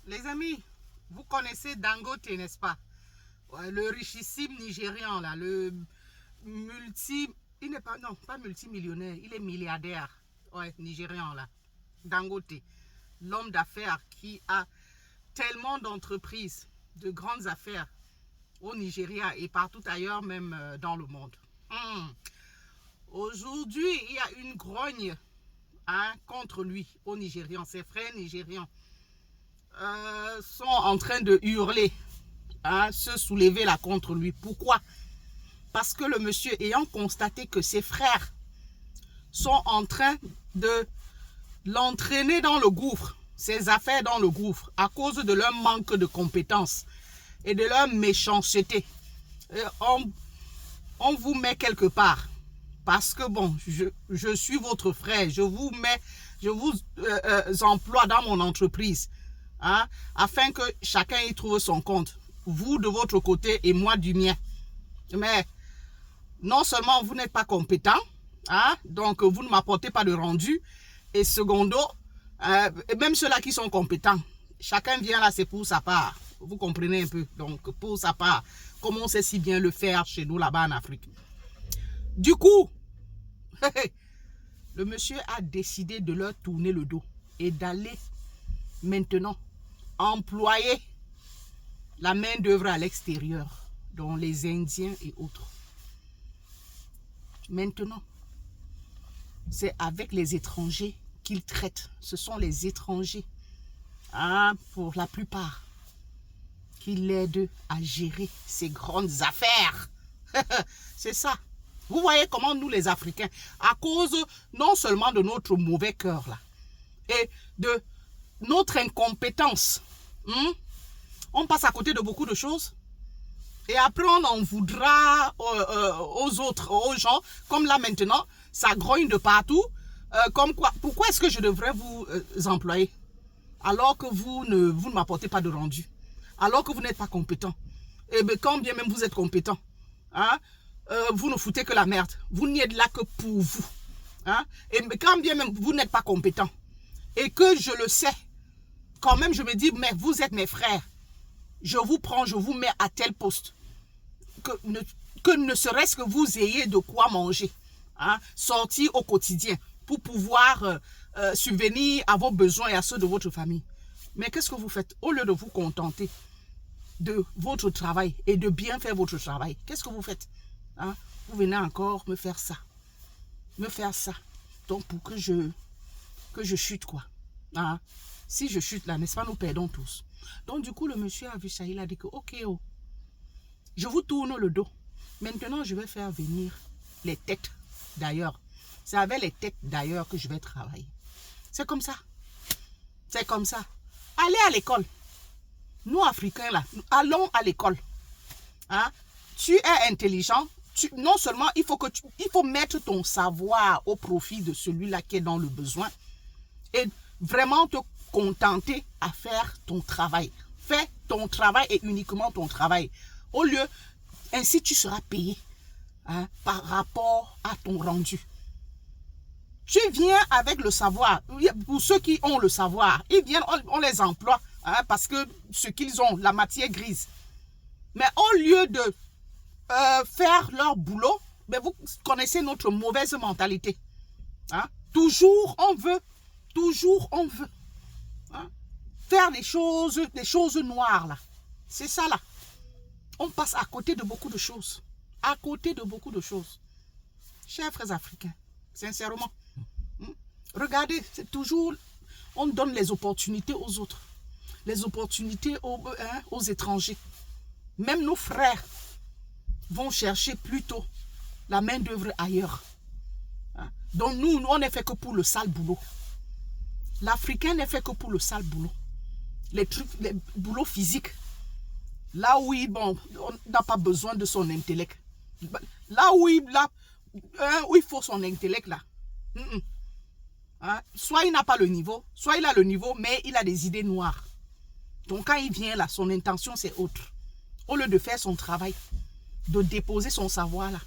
Les amis, vous connaissez Dangote, n'est-ce pas? Ouais, le richissime Nigérian, là, le multi... Il n'est pas, non, pas multimillionnaire, il est milliardaire. Ouais, Nigérian, là. Dangote, l'homme d'affaires qui a tellement d'entreprises, de grandes affaires au Nigeria et partout ailleurs, même dans le monde. Aujourd'hui, il y a une grogne contre lui au Nigérian. Ses frères nigérians sont en train de hurler, se soulever là contre lui. Pourquoi? Parce que le monsieur, ayant constaté que ses frères sont en train de l'entraîner dans le gouffre, ses affaires dans le gouffre, à cause de leur manque de compétences et de leur méchanceté. On vous met quelque part. Parce que bon, je suis votre frère, je vous emploie dans mon entreprise, afin que chacun y trouve son compte. Vous de votre côté et moi du mien. Mais non seulement vous n'êtes pas compétent, donc vous ne m'apportez pas de rendu, et secondo, même ceux-là qui sont compétents, chacun vient là, c'est pour sa part. Vous comprenez un peu, donc pour sa part, comme on sait si bien le faire chez nous là-bas en Afrique. Du coup, le monsieur a décidé de leur tourner le dos et d'aller maintenant employer la main d'œuvre à l'extérieur, dont les Indiens et autres. Maintenant, c'est avec les étrangers qu'il traite. Ce sont les étrangers, pour la plupart, qui l'aident à gérer ces grandes affaires. C'est ça. Vous voyez comment nous les Africains, à cause non seulement de notre mauvais cœur là, et de notre incompétence, on passe à côté de beaucoup de choses. Et après on en voudra aux autres, aux gens, comme là maintenant, ça grogne de partout. Comme quoi, pourquoi est-ce que je devrais vous employer alors que vous ne m'apportez pas de rendu, alors que vous n'êtes pas compétent? Et bien, quand bien même vous êtes compétent, vous ne foutez que la merde. Vous n'y êtes là que pour vous. Et quand bien même vous n'êtes pas compétent, et que je le sais, quand même je me dis, mais vous êtes mes frères. Je vous prends, je vous mets à tel poste. Que ne serait-ce que vous ayez de quoi manger. Sortir au quotidien pour pouvoir subvenir à vos besoins et à ceux de votre famille. Mais qu'est-ce que vous faites? Au lieu de vous contenter de votre travail et de bien faire votre travail, qu'est-ce que vous faites? Vous venez encore me faire ça. Me faire ça. Donc pour que je chute quoi. Si je chute là, n'est-ce pas, nous perdons tous. Donc du coup, le monsieur a vu ça, il a dit que ok, je vous tourne le dos. Maintenant, je vais faire venir les têtes d'ailleurs. C'est avec les têtes d'ailleurs que je vais travailler. C'est comme ça. C'est comme ça. Allez à l'école. Nous, Africains, là, allons à l'école. Tu es intelligent. Non seulement, il faut mettre ton savoir au profit de celui-là qui est dans le besoin. Et vraiment te contenter à faire ton travail. Fais ton travail et uniquement ton travail. Au lieu, ainsi tu seras payé par rapport à ton rendu. Tu viens avec le savoir. Pour ceux qui ont le savoir, ils viennent, on les emploie parce que ce qu'ils ont, la matière grise. Mais au lieu de faire leur boulot, mais vous connaissez notre mauvaise mentalité. Toujours on veut faire les choses noires là. C'est ça là. On passe à côté de beaucoup de choses. À côté de beaucoup de choses. Chers frères africains, sincèrement, regardez, c'est toujours, on donne les opportunités aux autres. Les opportunités aux étrangers. Même nos frères vont chercher plutôt la main d'œuvre ailleurs. Donc nous, on n'est fait que pour le sale boulot. L'Africain n'est fait que pour le sale boulot. Les boulots physiques. Là où on n'a pas besoin de son intellect. Là où il faut son intellect là. Soit il n'a pas le niveau, soit il a le niveau, mais il a des idées noires. Donc quand il vient là, son intention c'est autre. Au lieu de faire son travail, de déposer son savoir là,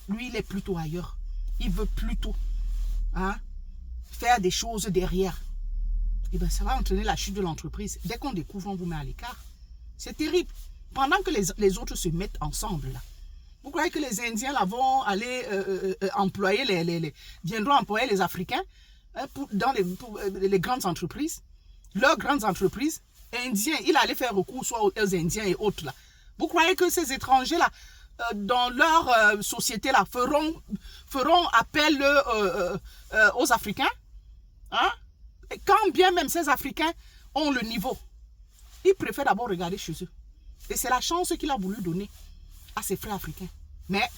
lui il est plutôt ailleurs. Il veut plutôt faire des choses derrière. eh ben, ça va entraîner la chute de l'entreprise. Dès qu'on découvre, on vous met à l'écart. C'est terrible. Pendant que les autres se mettent ensemble, là. Vous croyez que les Indiens là, vont aller employer viendront employer les Africains dans les grandes entreprises, leurs grandes entreprises, Indiens, il allait faire recours soit aux Indiens et autres là. Vous croyez que ces étrangers là, dans leur société là, feront appel aux Africains, hein? Et quand bien même ces Africains ont le niveau, ils préfèrent d'abord regarder chez eux. Et c'est la chance qu'il a voulu donner à ses frères africains. Mais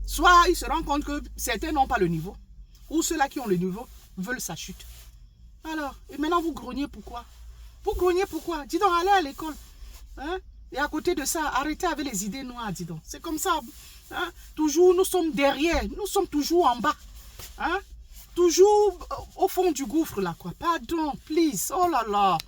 soit il se rend compte que certains n'ont pas le niveau, ou ceux-là qui ont le niveau veulent sa chute. Alors, et maintenant vous grognez pourquoi? Vous grognez pourquoi? Dis donc, allez à l'école. Hein? Et à côté de ça, arrêtez avec les idées noires, dis donc. C'est comme ça. Hein? Toujours, nous sommes derrière, nous sommes toujours en bas. Hein? Toujours au fond du gouffre là, quoi. Pardon, please. Oh là là.